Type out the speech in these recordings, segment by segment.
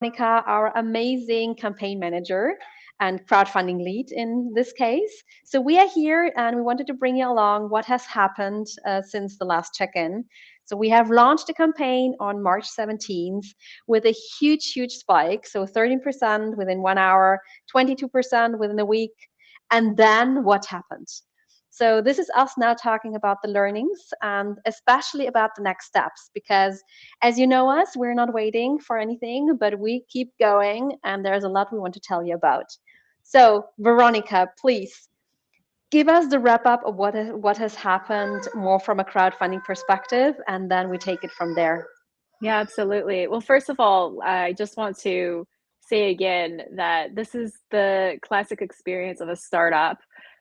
Veronica, our amazing campaign manager and crowdfunding lead in this case. So we are here and we wanted to bring you along what has happened since the last check-in. So we have launched a campaign on March 17th with a huge, huge spike. So 13% within 1 hour, 22% within a week. And then what happened? So this is us now talking about the learnings and especially about the next steps because as you know us, we're not waiting for anything, but we keep going and there's a lot we want to tell you about. So Veronica, please give us the wrap up of what has happened more from a crowdfunding perspective and then we take it from there. Yeah, absolutely. Well, first of all, I just want to say again that this is the classic experience of a startup,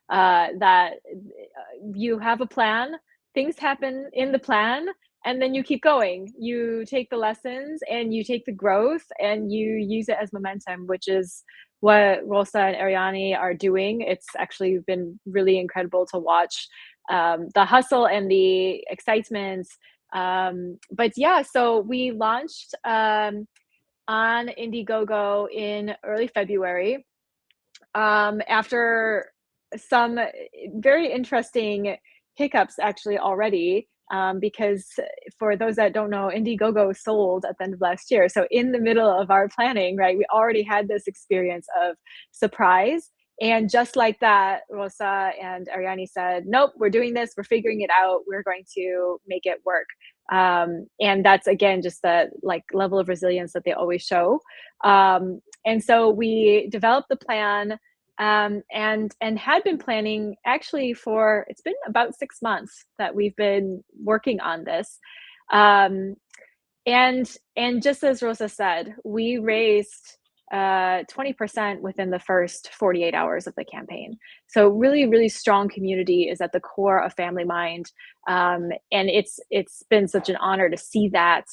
that you have a plan, things happen in the plan, and then you keep going. You take the lessons and you take the growth and you use it as momentum, which is what Rosa and Ariane are doing. It's actually been really incredible to watch the hustle and the excitement. But yeah, so we launched on Indiegogo in early February, after some very interesting hiccups actually already. Because for those that don't know, Indiegogo sold at the end of last year. So in the middle of our planning, right, we already had this experience of surprise. And just like that, Rosa and Ariane said, nope, we're doing this. We're figuring it out. We're going to make it work. And that's, again, just the like level of resilience that they always show. And so we developed the plan, and had been planning actually for, it's been about 6 months that we've been working on this. And just as Rosa said, we raised 20% within the first 48 hours of the campaign. So really, really strong community is at the core of Family Mind. And it's been such an honor to see that.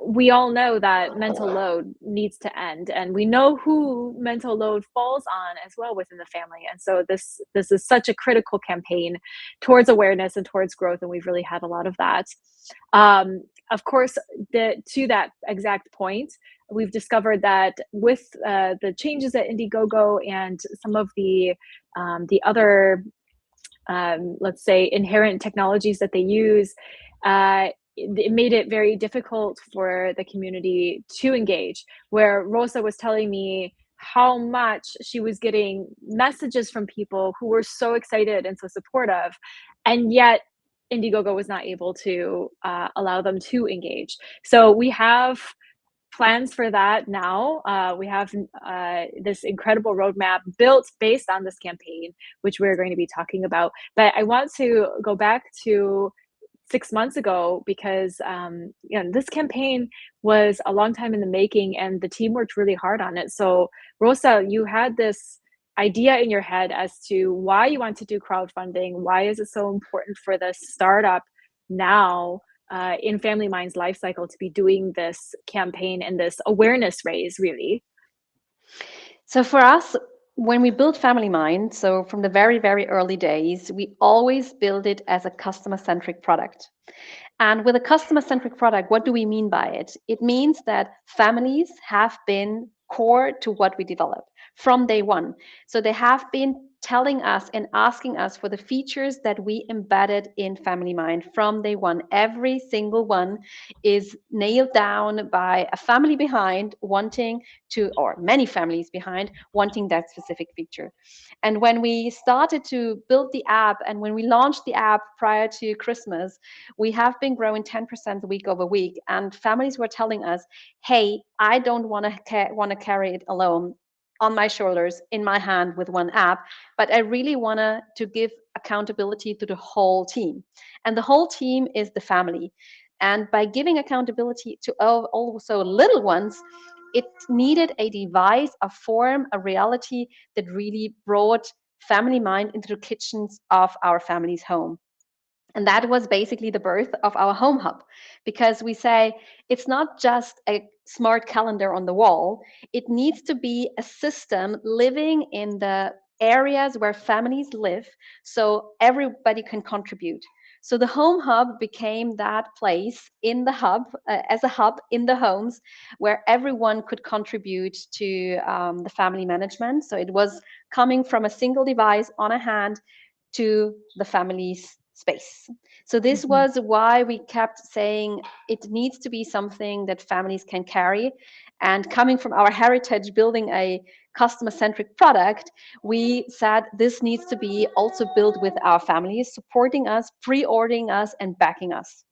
We all know that mental load needs to end, and we know who mental load falls on as well within the family. And so this is such a critical campaign towards awareness and towards growth, and we've really had a lot of that. Of course, to that exact point, we've discovered that with the changes at Indiegogo and some of the other, let's say, inherent technologies that they use, it made it very difficult for the community to engage. Where Rosa was telling me how much she was getting messages from people who were so excited and so supportive, and yet Indiegogo was not able to allow them to engage. So we have plans for that now. We have this incredible roadmap built based on this campaign, which we're going to be talking about. But I want to go back to 6 months ago because this campaign was a long time in the making and the team worked really hard on it. So Rosa, you had this idea in your head as to why you want to do crowdfunding. Why is it so important for the startup now in Family Mind's life cycle to be doing this campaign and this awareness raise, really? So for us, when we built Family Mind, so from the very, very early days, we always build it as a customer-centric product. And with a customer-centric product, what do we mean by it? It means that families have been core to what we develop from day one. So they have been telling us and asking us for the features that we embedded in Family Mind from day one. Every single one is nailed down by a family behind wanting to, or many families behind wanting that specific feature. And when we started to build the app and when we launched the app prior to Christmas, we have been growing 10% week over week. And families were telling us, hey, I don't want to carry it alone on my shoulders, in my hand with one app, but I really want to give accountability to the whole team. And the whole team is the family. And by giving accountability to also little ones, it needed a device, a form, a reality that really brought Family Mind into the kitchens of our family's home. And that was basically the birth of our home hub, because we say it's not just a smart calendar on the wall. It needs to be a system living in the areas where families live so everybody can contribute. So the home hub became that place in the hub, as a hub in the homes, where everyone could contribute to the family management. So it was coming from a single device on a hand to the family's space. So this was why we kept saying it needs to be something that families can carry. And coming from our heritage, building a customer-centric product, we said this needs to be also built with our families, supporting us, pre-ordering us, and backing us.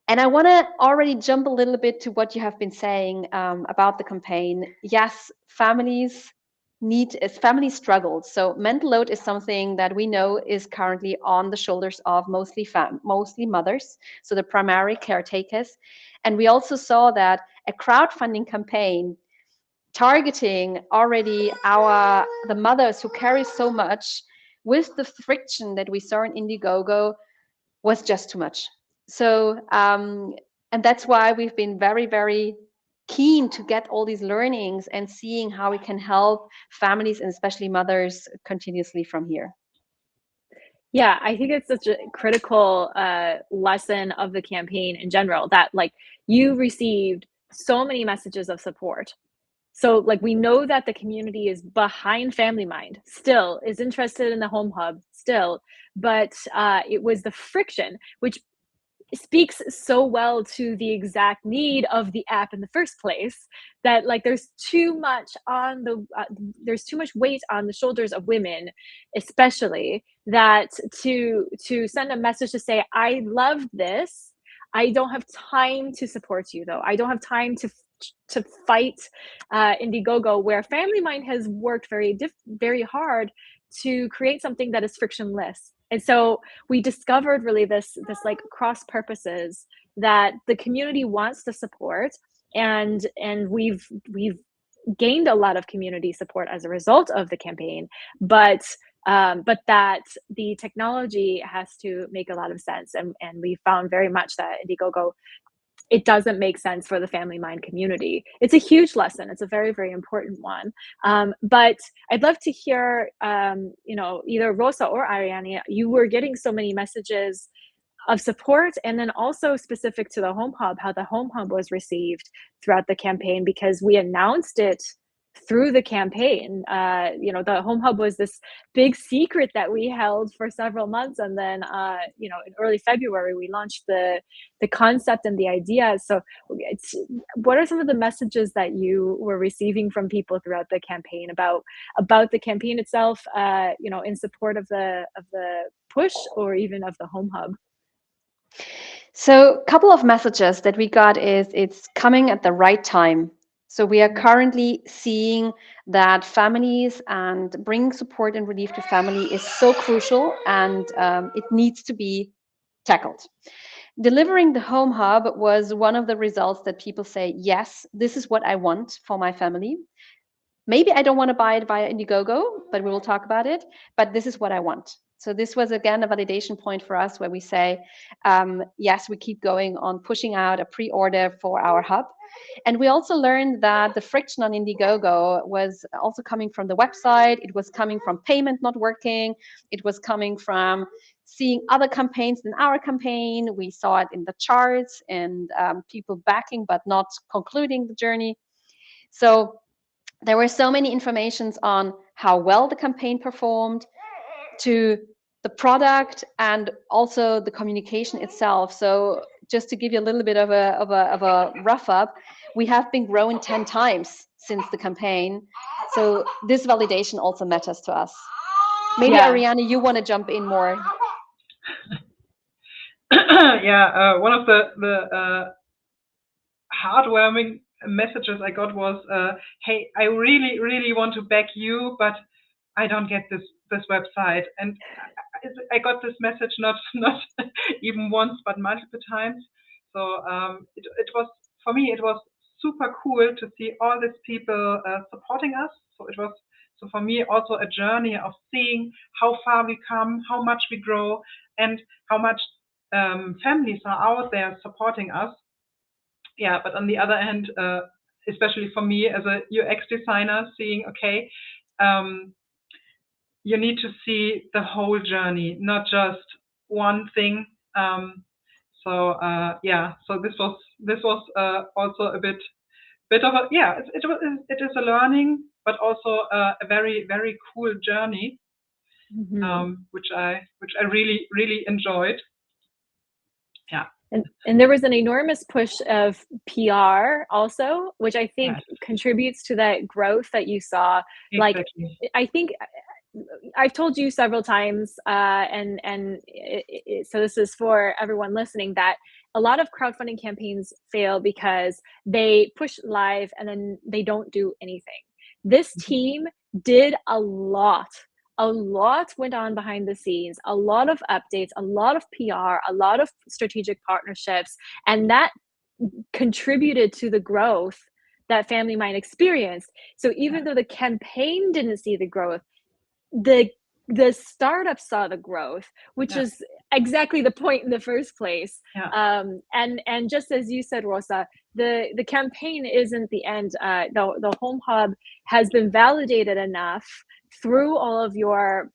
And I want to already jump a little bit to what you have been saying about the campaign. Yes, family struggles. So mental load is something that we know is currently on the shoulders of mostly mothers, so the primary caretakers. And we also saw that a crowdfunding campaign targeting already the mothers who carry so much with the friction that we saw in Indiegogo was just too much. So, and that's why we've been very, very keen to get all these learnings and seeing how we can help families and especially mothers continuously from here. Yeah, I think it's such a critical lesson of the campaign in general that like you received so many messages of support. So like we know that the community is behind Family Mind, still is interested in the home hub, still, but it was the friction which speaks so well to the exact need of the app in the first place, that like there's too much weight on the shoulders of women especially, that to send a message to say I love this, I don't have time to support you though, I don't have time to fight Indiegogo, where Family Mind has worked very hard to create something that is frictionless. And so we discovered really this like cross purposes that the community wants to support, and we've gained a lot of community support as a result of the campaign, but that the technology has to make a lot of sense, and we found very much that Indiegogo, it doesn't make sense for the Family Mind community. It's a huge lesson. It's a very, very important one. But I'd love to hear, either Rosa or Ariane, you were getting so many messages of support, and then also specific to the Home Hub, how the Home Hub was received throughout the campaign, because we announced it through the campaign. The Home Hub was this big secret that we held for several months, and then in early February we launched the concept and the idea. So what are some of the messages that you were receiving from people throughout the campaign about the campaign itself, in support of the push, or even of the Home Hub? So a couple of messages that we got is it's coming at the right time. So we are currently seeing that families and bringing support and relief to family is so crucial, and it needs to be tackled. Delivering the home hub was one of the results that people say, yes, this is what I want for my family. Maybe I don't want to buy it via Indiegogo, but we will talk about it. But this is what I want. So this was, again, a validation point for us where we say, yes, we keep going on pushing out a pre-order for our hub. And we also learned that the friction on Indiegogo was also coming from the website. It was coming from payment not working. It was coming from seeing other campaigns than our campaign. We saw it in the charts and people backing but not concluding the journey. So there were so many informations on how well the campaign performed, to the product, and also the communication itself. So just to give you a little bit of a rough up, we have been growing 10 times since the campaign. So this validation also matters to us. Maybe Ariane, you want to jump in more? One of the heartwarming messages I got was, hey, I really, really want to back you, but I don't get this website. And I got this message not even once, but multiple times. So it was, for me, it was super cool to see all these people supporting us. So for me, also a journey of seeing how far we come, how much we grow, and how much families are out there supporting us. Yeah, but on the other hand, especially for me as a UX designer, seeing, okay, you need to see the whole journey, not just one thing. So this was also a bit of a, it is a learning, but also a very, very cool journey, which I really enjoyed. Yeah. And there was an enormous push of PR also, which I think contributes to that growth that you saw. Exactly. Like, I think I've told you several times, so this is for everyone listening, that a lot of crowdfunding campaigns fail because they push live and then they don't do anything. This team did a lot went on behind the scenes, a lot of updates, a lot of PR, a lot of strategic partnerships, and that contributed to the growth that Family Mind experienced. So even though the campaign didn't see the growth, the startup saw the growth, which is exactly the point in the first place. And just as you said, Rosa, the campaign isn't the end. The Home Hub has been validated enough through all of your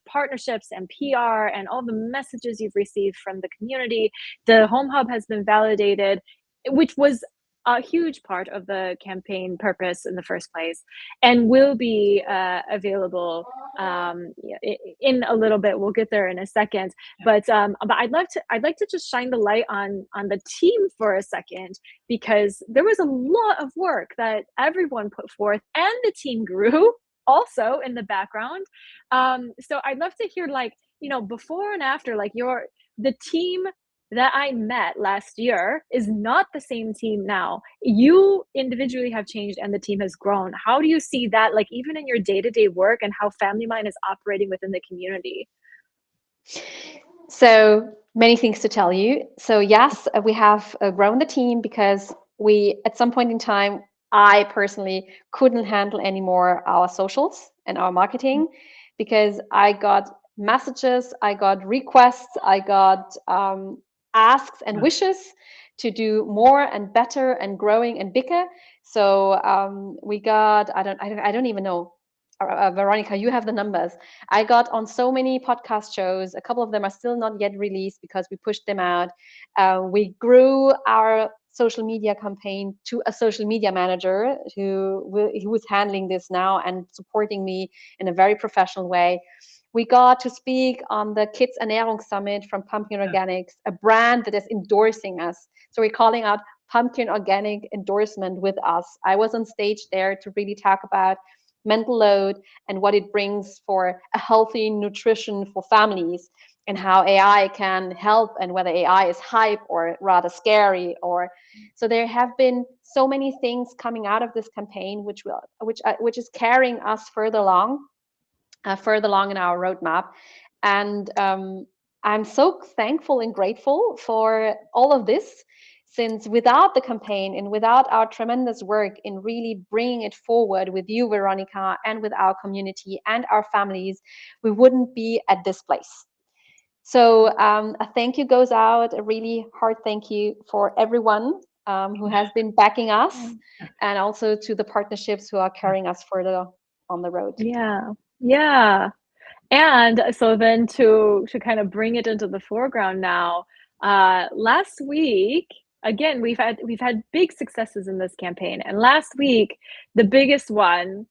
partnerships and PR and all the messages you've received from the community. The Home Hub has been validated, which was a huge part of the campaign purpose in the first place, and will be available in a little bit. We'll get there in a second, but I'd like to just shine the light on the team for a second, because there was a lot of work that everyone put forth, and the team grew also in the background. So I'd love to hear, like, before and after, like the team that I met last year is not the same team now. You individually have changed and the team has grown. How do you see that, like, even in your day-to-day work, and how Family Mind is operating within the community? So many things to tell you. So yes, we have grown the team because we, at some point in time, I personally couldn't handle anymore our socials and our marketing, because I got messages, I got requests, I got asks and wishes to do more and better and growing and bigger. So we got, I don't even know. Veronica, you have the numbers. I got on so many podcast shows. A couple of them are still not yet released because we pushed them out. We grew our social media campaign to a social media manager who is handling this now and supporting me in a very professional way. We got to speak on the Kids Ernährung Summit from Pumpkin Organics, a brand that is endorsing us. So we're calling out Pumpkin Organic endorsement with us. I was on stage there to really talk about mental load and what it brings for a healthy nutrition for families, and how AI can help, and whether AI is hype or rather scary. Or so there have been so many things coming out of this campaign which is carrying us further along in our roadmap. And I'm so thankful and grateful for all of this, since without the campaign and without our tremendous work in really bringing it forward with you, Veronica, and with our community and our families, we wouldn't be at this place. So a thank you goes out, a really hard thank you for everyone who has been backing us, and also to the partnerships who are carrying us further on the road. Yeah. And so then to kind of bring it into the foreground now, last week, again, we've had big successes in this campaign, and last week the biggest one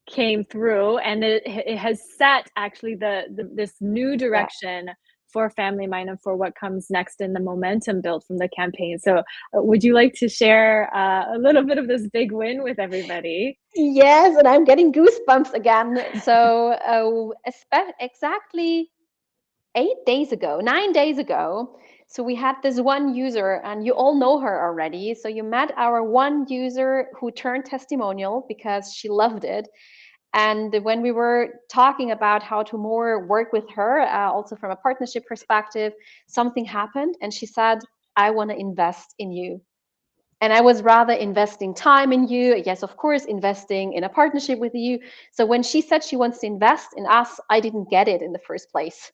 came through, and it has set actually this new direction for Family Mind and for what comes next in the momentum built from the campaign. So would you like to share a little bit of this big win with everybody? Yes, and I'm getting goosebumps again. So exactly 9 days ago, so we had this one user, and you all know her already. So you met our one user who turned testimonial because she loved it. And when we were talking about how to more work with her, also from a partnership perspective, something happened, and she said, I want to invest in you. And I was rather investing time in you. Yes, of course, investing in a partnership with you. So when she said she wants to invest in us, I didn't get it in the first place.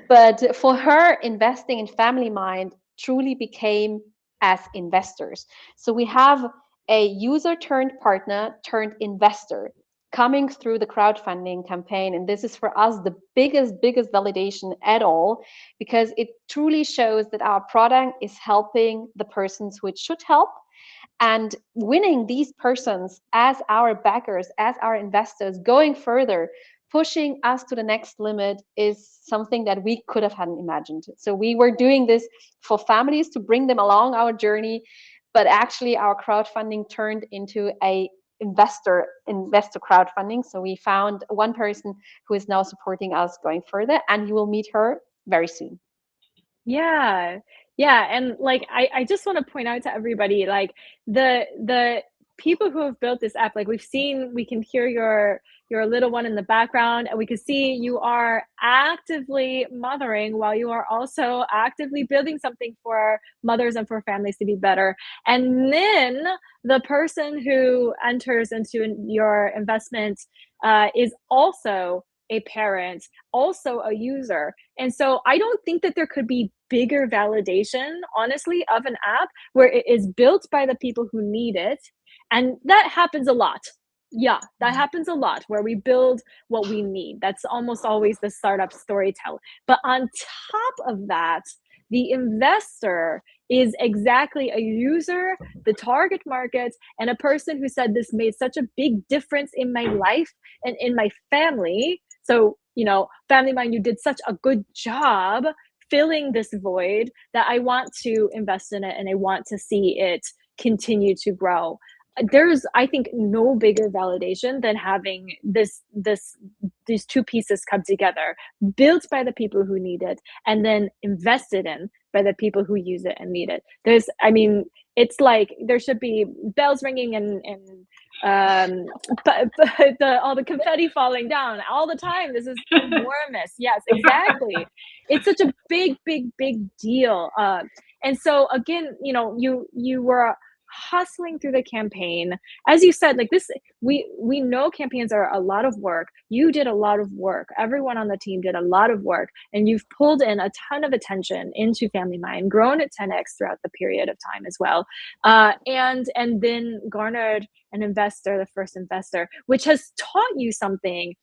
But for her, investing in Family Mind truly became as investors. So we have a user turned partner turned investor. coming through the crowdfunding campaign. And this is for us the biggest validation at all, because it truly shows that our product is helping the persons who it should help. And winning these persons as our backers, as our investors, going further, pushing us to the next limit, is something that we could have hadn't imagined. So we were doing this for families to bring them along our journey, but actually our crowdfunding turned into a investor crowdfunding. So we found one person who is now supporting us going further, and you will meet her very soon. Yeah. Yeah. And like, I just want to point out to everybody, like the people who have built this app, like we can hear your little one in the background, and we can see you are actively mothering while you are also actively building something for mothers and for families to be better. And then the person who enters into your investment is also a parent, also a user. And so I don't think that there could be bigger validation, honestly, of an app where it is built by the people who need it. And that happens a lot. Yeah, that happens a lot where we build what we need. That's almost always the startup storyteller. But on top of that, the investor is exactly a user, the target market, and a person who said, this made such a big difference in my life and in my family. So, Family Mind, you did such a good job filling this void that I want to invest in it, and I want to see it continue to grow. There's, I think, no bigger validation than having these two pieces come together, built by the people who need it, and then invested in by the people who use it and need it. It's like there should be bells ringing and all the confetti falling down all the time. This is enormous. Yes, exactly. It's such a big deal. And so again, you were hustling through the campaign. As you said, like this, we know campaigns are a lot of work. You did a lot of work. Everyone on the team did a lot of work, and you've pulled in a ton of attention into Family Mind, grown it 10x throughout the period of time as well, and then garnered an investor, the first investor, which has taught you something.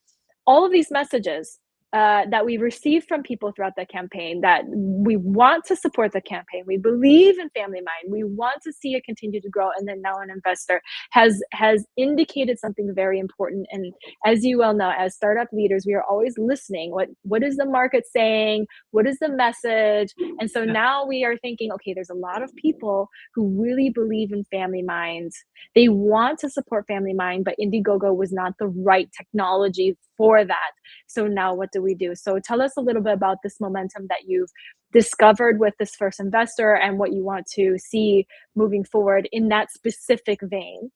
All of these messages that we received from people throughout the campaign, that we want to support the campaign, we believe in Family Mind, we want to see it continue to grow, and then now an investor has indicated something very important. And as you well know, as startup leaders, we are always listening. What is the market saying? What is the message? And so now we are thinking, okay, there's a lot of people who really believe in Family Mind. They want to support Family Mind, but Indiegogo was not the right technology for that. So now what do we do? So tell us a little bit about this momentum that you've discovered with this first investor and what you want to see moving forward in that specific vein.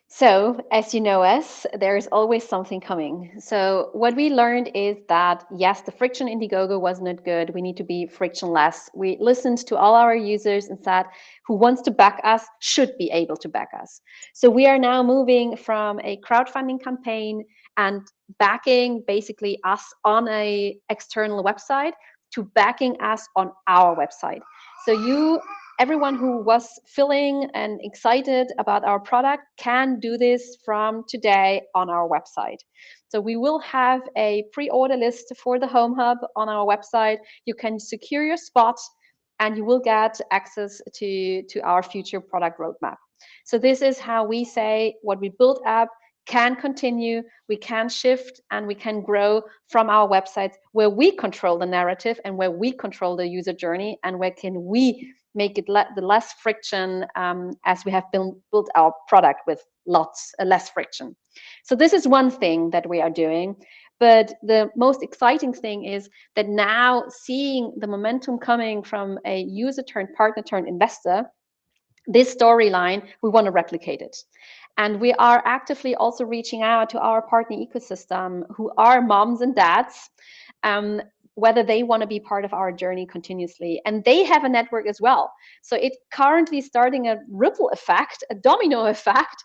So, as you know us, there is always something coming. So, what we learned is that, yes, the friction in Indiegogo was not good. We need to be frictionless. We listened to all our users and said, who wants to back us should be able to back us. So, we are now moving from a crowdfunding campaign and backing basically us on a external website to backing us on our website. So, everyone who was feeling and excited about our product can do this from today on our website. So we will have a pre-order list for the Home Hub on our website. You can secure your spot, and you will get access to our future product roadmap. So this is how we say what we built up can continue, we can shift, and we can grow from our websites where we control the narrative and where we control the user journey, and where can we make it the less friction, as we have built our product with less friction. So this is one thing that we are doing. But the most exciting thing is that now, seeing the momentum coming from a user turned partner turned investor, this storyline, we want to replicate it. And we are actively also reaching out to our partner ecosystem, who are moms and dads, whether they want to be part of our journey continuously. And they have a network as well. So it's currently starting a ripple effect, a domino effect,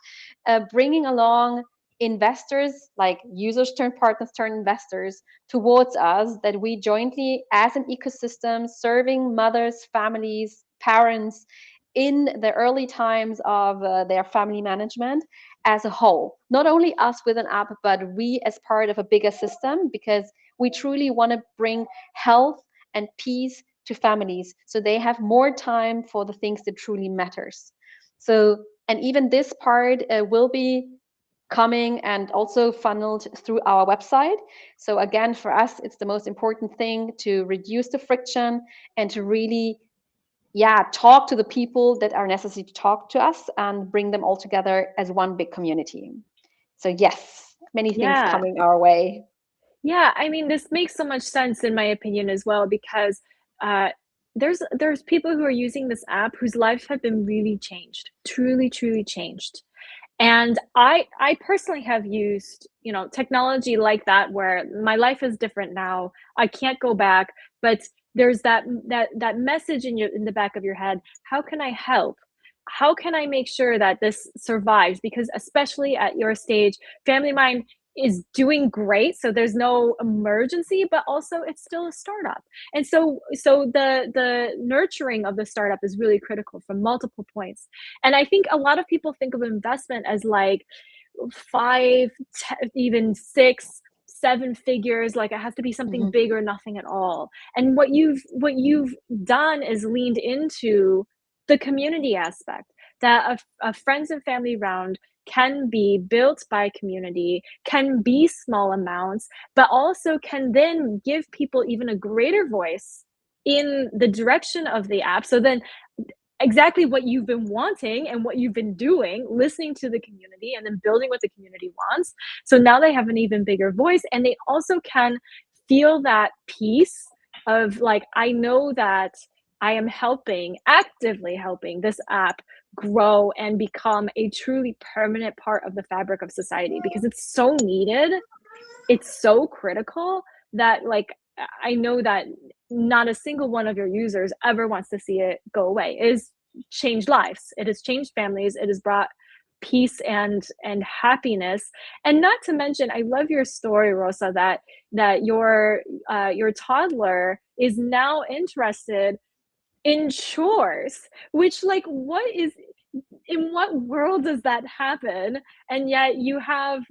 bringing along investors, like users turn partners turn investors, towards us, that we jointly, as an ecosystem, serving mothers, families, parents, in the early times of their family management as a whole. Not only us with an app, but we as part of a bigger system, because we truly want to bring health and peace to families so they have more time for the things that truly matters. So, and even this part will be coming and also funneled through our website. So again, for us, it's the most important thing to reduce the friction and to really, yeah, talk to the people that are necessary to talk to us and bring them all together as one big community. So yes, many things Yeah. coming our way. Yeah, I mean, this makes so much sense in my opinion as well, because there's people who are using this app whose lives have been really changed, truly, truly changed. And I personally have used, you know, technology like that where my life is different now. I can't go back, but there's that message in the back of your head. How can I help? How can I make sure that this survives? Because especially at your stage, Family Mind is doing great, so there's no emergency, but also it's still a startup. And so the nurturing of the startup is really critical from multiple points. And I think a lot of people think of investment as like five, even six, seven figures, like it has to be something big or nothing at all. And what you've done is leaned into the community aspect, that a friends and family round can be built by community, can be small amounts, but also can then give people even a greater voice in the direction of the app. So then exactly what you've been wanting and what you've been doing, listening to the community and then building what the community wants. So now they have an even bigger voice, and they also can feel that peace of like, I know that I am actively helping this app grow and become a truly permanent part of the fabric of society, because it's so needed. It's so critical that, like, I know that not a single one of your users ever wants to see it go away. It has changed lives. It has changed families. It has brought peace and happiness. And not to mention, I love your story, Rosa, that your toddler is now interested in chores, which, like, what is, in what world does that happen? And yet you have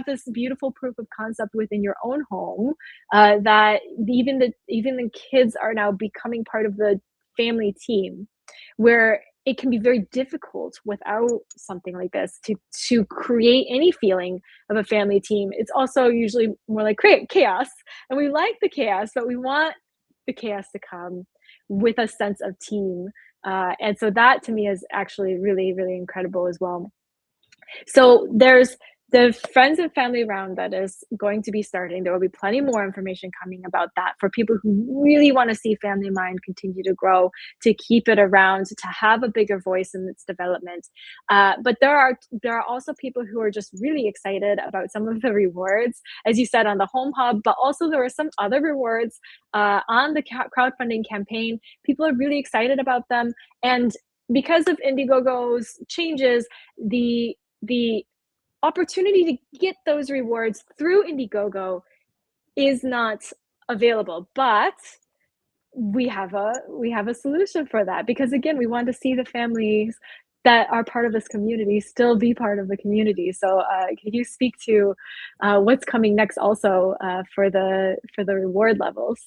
this beautiful proof of concept within your own home, that even the kids are now becoming part of the family team, where it can be very difficult without something like this to create any feeling of a family team. It's also usually more like chaos, and we like the chaos, but we want the chaos to come with a sense of team. And so that to me is actually really, really incredible as well. So there's the friends and family round that is going to be starting. There will be plenty more information coming about that for people who really want to see Family Mind continue to grow, to keep it around, to have a bigger voice in its development. But there are also people who are just really excited about some of the rewards, as you said, on the Home Hub, but also there are some other rewards on the crowdfunding campaign. People are really excited about them. And because of Indiegogo's changes, the opportunity to get those rewards through Indiegogo is not available, but we have a solution for that, because again, we want to see the families that are part of this community still be part of the community. So can you speak to what's coming next also for the reward levels?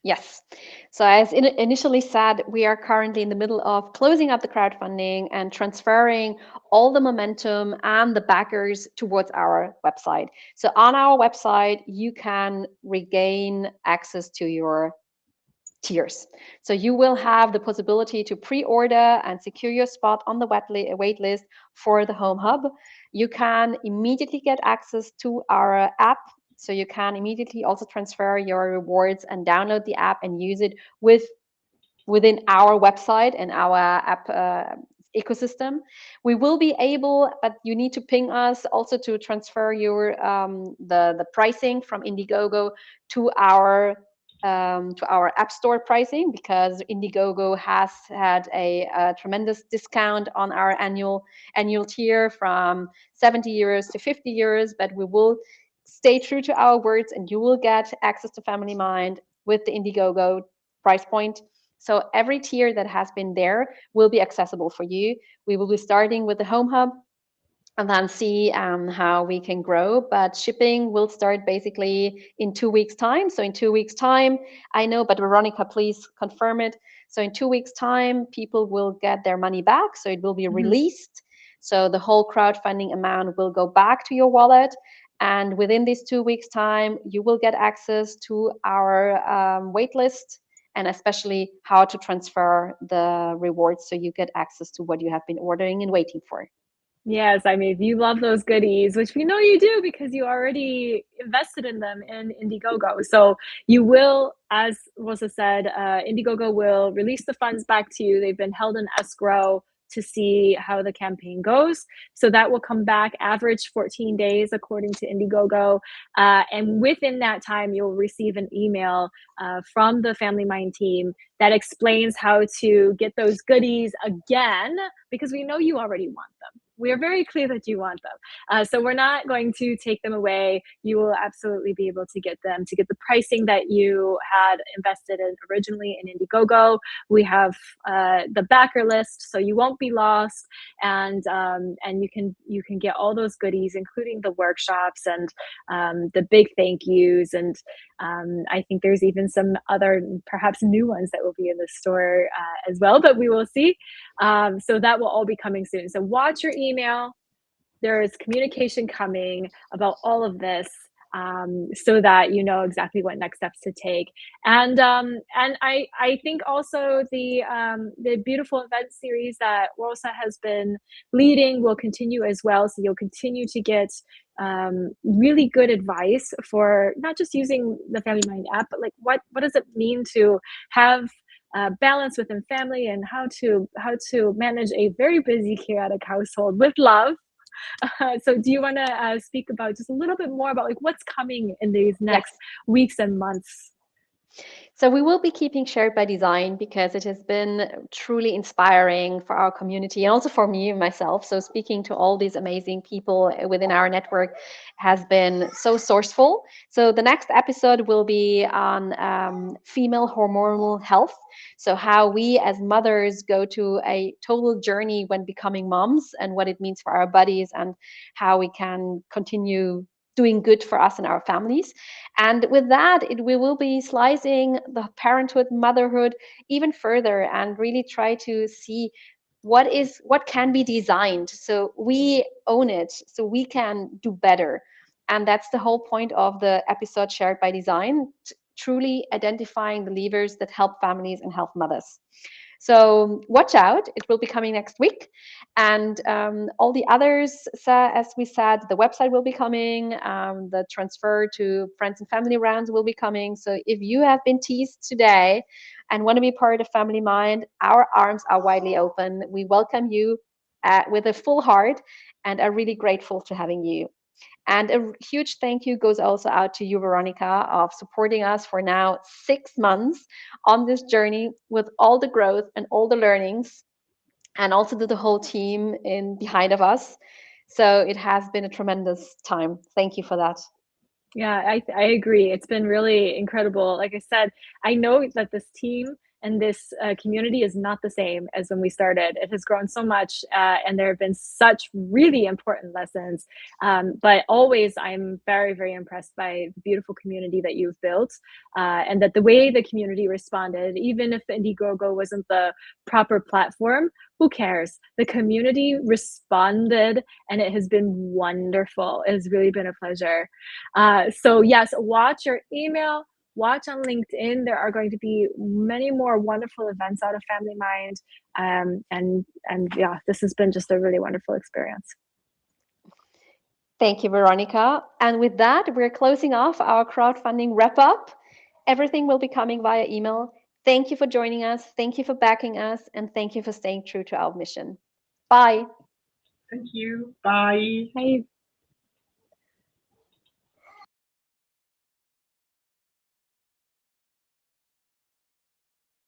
Yes. So as initially said, we are currently in the middle of closing up the crowdfunding and transferring all the momentum and the backers towards our website. So on our website, you can regain access to your tiers. So you will have the possibility to pre-order and secure your spot on the wait list for the Home Hub. You can immediately get access to our app. So you can immediately also transfer your rewards and download the app and use it within our website and our app ecosystem. We will be able, but you need to ping us also to transfer your the pricing from Indiegogo to our app store pricing, because Indiegogo has had a tremendous discount on our annual tier from 70 euros to 50 euros. But we will stay true to our words, and you will get access to Family Mind with the Indiegogo price point. So every tier that has been there will be accessible for you. We will be starting with the Home Hub and then see how we can grow. But shipping will start basically in 2 weeks' time. So in 2 weeks' time, I know, but Veronica, please confirm it. So in 2 weeks' time, people will get their money back. So it will be released. So the whole crowdfunding amount will go back to your wallet. And within these 2 weeks' time, you will get access to our wait list, and especially how to transfer the rewards so you get access to what you have been ordering and waiting for. Yes, I mean, you love those goodies, which we know you do because you already invested in them in Indiegogo. So you will, as Rosa said, Indiegogo will release the funds back to you. They've been held in escrow to see how the campaign goes. So that will come back average 14 days according to Indiegogo. And within that time, you'll receive an email from the Family Mind team that explains how to get those goodies again, because we know you already want them. We are very clear that you want them. So we're not going to take them away. You will absolutely be able to get them, to get the pricing that you had invested in originally in Indiegogo. We have the backer list, so you won't be lost, and you can get all those goodies, including the workshops and the big thank yous. And I think there's even some other perhaps new ones that will be in the store as well, but we will see. So that will all be coming soon. So watch your email. There is communication coming about all of this, so that you know exactly what next steps to take. And I think also the beautiful event series that Rosa has been leading will continue as well. So you'll continue to get really good advice for not just using the Family Mind app, but like what does it mean to have balance within family, and how to manage a very busy, chaotic household with love. So do you want to speak about just a little bit more about like what's coming in these next weeks and months? So we will be keeping Shared by Design because it has been truly inspiring for our community and also for me myself. So speaking to all these amazing people within our network has been so sourceful. So the next episode will be on female hormonal health. So how we as mothers go to a total journey when becoming moms and what it means for our bodies and how we can continue doing good for us and our families. And with that, we will be slicing the parenthood, motherhood even further and really try to see what can be designed so we own it, so we can do better. And that's the whole point of the episode Shared by Design, truly identifying the levers that help families and help mothers. So watch out, it will be coming next week. And all the others, as we said, the website will be coming, the transfer to friends and family rounds will be coming. So if you have been teased today and want to be part of Family Mind, our arms are widely open. We welcome you with a full heart and are really grateful to having you. And a huge thank you goes also out to you, Veronica, of supporting us for now 6 months on this journey with all the growth and all the learnings, and also to the whole team in behind of us. So it has been a tremendous time. Thank you for that. Yeah, I agree. It's been really incredible. Like I said, I know that this team and this community is not the same as when we started. It has grown so much, and there have been such really important lessons. But always, I'm very, very impressed by the beautiful community that you've built, and that the way the community responded, even if Indiegogo wasn't the proper platform, who cares? The community responded, and it has been wonderful. It has really been a pleasure. So yes, watch your email. Watch on LinkedIn. There are going to be many more wonderful events out of Family Mind. And yeah, this has been just a really wonderful experience. Thank you, Veronica. And with that, we're closing off our crowdfunding wrap-up. Everything will be coming via email. Thank you for joining us. Thank you for backing us. And thank you for staying true to our mission. Bye. Thank you. Bye. Bye.